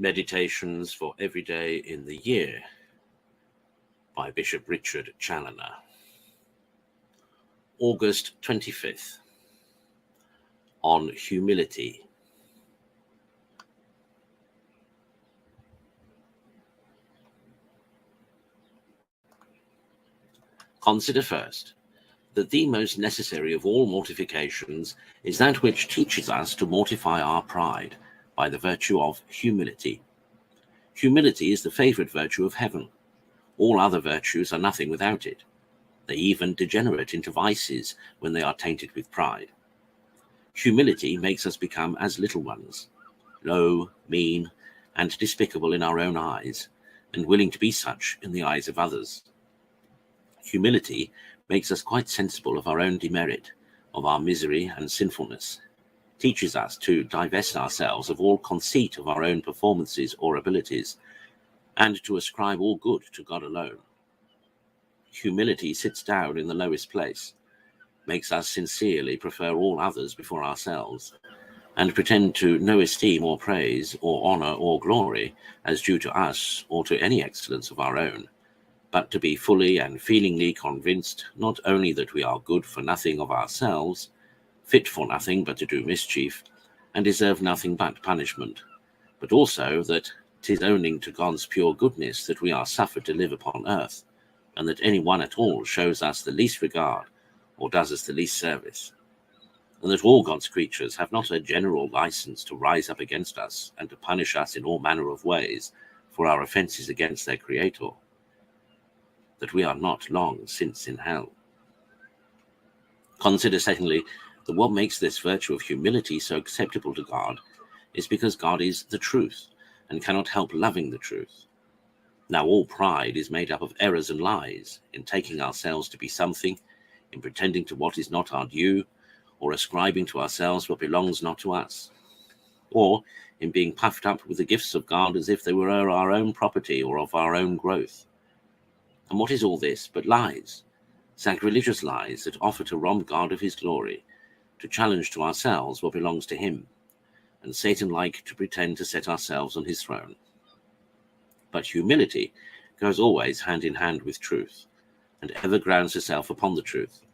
Meditations for Every Day in the Year by Bishop Richard Challoner. August 25th, on humility. Consider first that the most necessary of all mortifications is that which teaches us to mortify our pride by the virtue of humility. Humility is the favorite virtue of heaven. All other virtues are nothing without it. They even degenerate into vices when they are tainted with pride. Humility makes us become as little ones, low, mean, and despicable in our own eyes, and willing to be such in the eyes of others. Humility makes us quite sensible of our own demerit, of our misery and sinfulness, teaches us to divest ourselves of all conceit of our own performances or abilities, and to ascribe all good to God alone. Humility sits down in the lowest place, makes us sincerely prefer all others before ourselves, and pretend to no esteem or praise or honor or glory as due to us or to any excellence of our own, but to be fully and feelingly convinced not only that we are good for nothing of ourselves, fit for nothing but to do mischief, and deserve nothing but punishment, but also that 'tis owning to God's pure goodness that we are suffered to live upon earth, and that any one at all shows us the least regard or does us the least service, and that all God's creatures have not a general license to rise up against us and to punish us in all manner of ways for our offences against their Creator, that we are not long since in hell. Consider, secondly, that what makes this virtue of humility so acceptable to God is because God is the truth and cannot help loving the truth. Now all pride is made up of errors and lies, in taking ourselves to be something, in pretending to what is not our due, or ascribing to ourselves what belongs not to us, or in being puffed up with the gifts of God as if they were our own property or of our own growth. And what is all this but lies, sacrilegious lies that offer to rob God of his glory, to challenge to ourselves what belongs to him, and Satan-like to pretend to set ourselves on his throne? But humility goes always hand in hand with truth, and ever grounds herself upon the truth,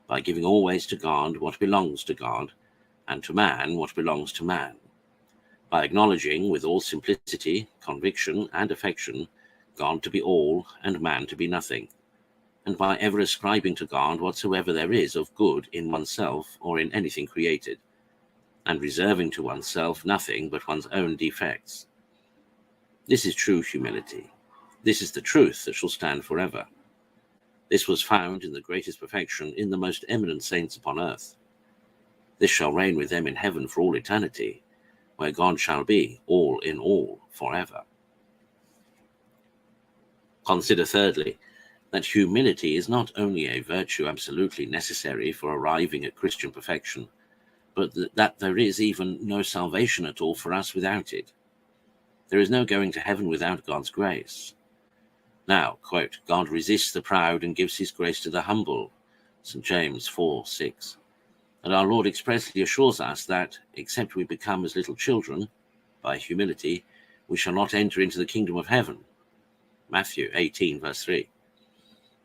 by giving always to God what belongs to God, and to man what belongs to man, by acknowledging with all simplicity, conviction, and affection God to be all and man to be nothing, and by ever ascribing to God whatsoever there is of good in oneself or in anything created, and reserving to oneself nothing but one's own defects. This is true humility. This is the truth that shall stand forever. This was found in the greatest perfection in the most eminent saints upon earth. This shall reign with them in heaven for all eternity, where God shall be all in all forever. Consider thirdly, that humility is not only a virtue absolutely necessary for arriving at Christian perfection, but that there is even no salvation at all for us without it. There is no going to heaven without God's grace. Now, quote, God resists the proud and gives his grace to the humble, St. James 4:6. And our Lord expressly assures us that, except we become as little children, by humility, we shall not enter into the kingdom of heaven, Matthew 18:3.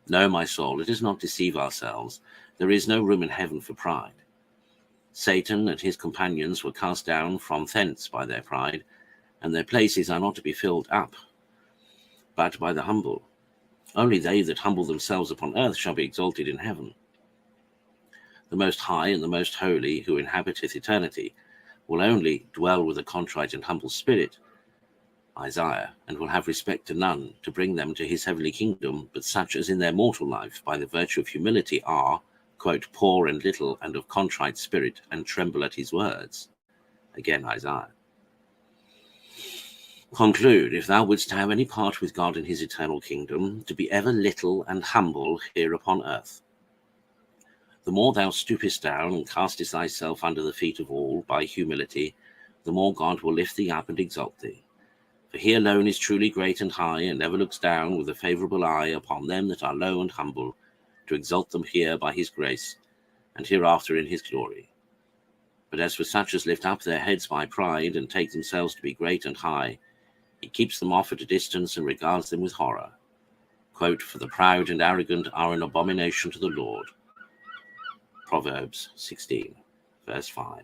No, my soul, let us not deceive ourselves. There is no room in heaven for pride. Satan and his companions were cast down from thence by their pride, and their places are not to be filled up, but by the humble. Only they that humble themselves upon earth shall be exalted in heaven. The Most High and the Most Holy, who inhabiteth eternity, will only dwell with a contrite and humble spirit, Isaiah, and will have respect to none, to bring them to his heavenly kingdom, but such as in their mortal life, by the virtue of humility, are, quote, poor and little, and of contrite spirit, and tremble at his words. Again, Isaiah. Conclude, if thou wouldst have any part with God in his eternal kingdom, to be ever little and humble here upon earth. The more thou stoopest down and castest thyself under the feet of all by humility, the more God will lift thee up and exalt thee. For he alone is truly great and high, and ever looks down with a favourable eye upon them that are low and humble, to exalt them here by his grace, and hereafter in his glory. But as for such as lift up their heads by pride, and take themselves to be great and high, He keeps them off at a distance and regards them with horror. Quote, for the proud and arrogant are an abomination to the Lord. Proverbs 16, verse 5.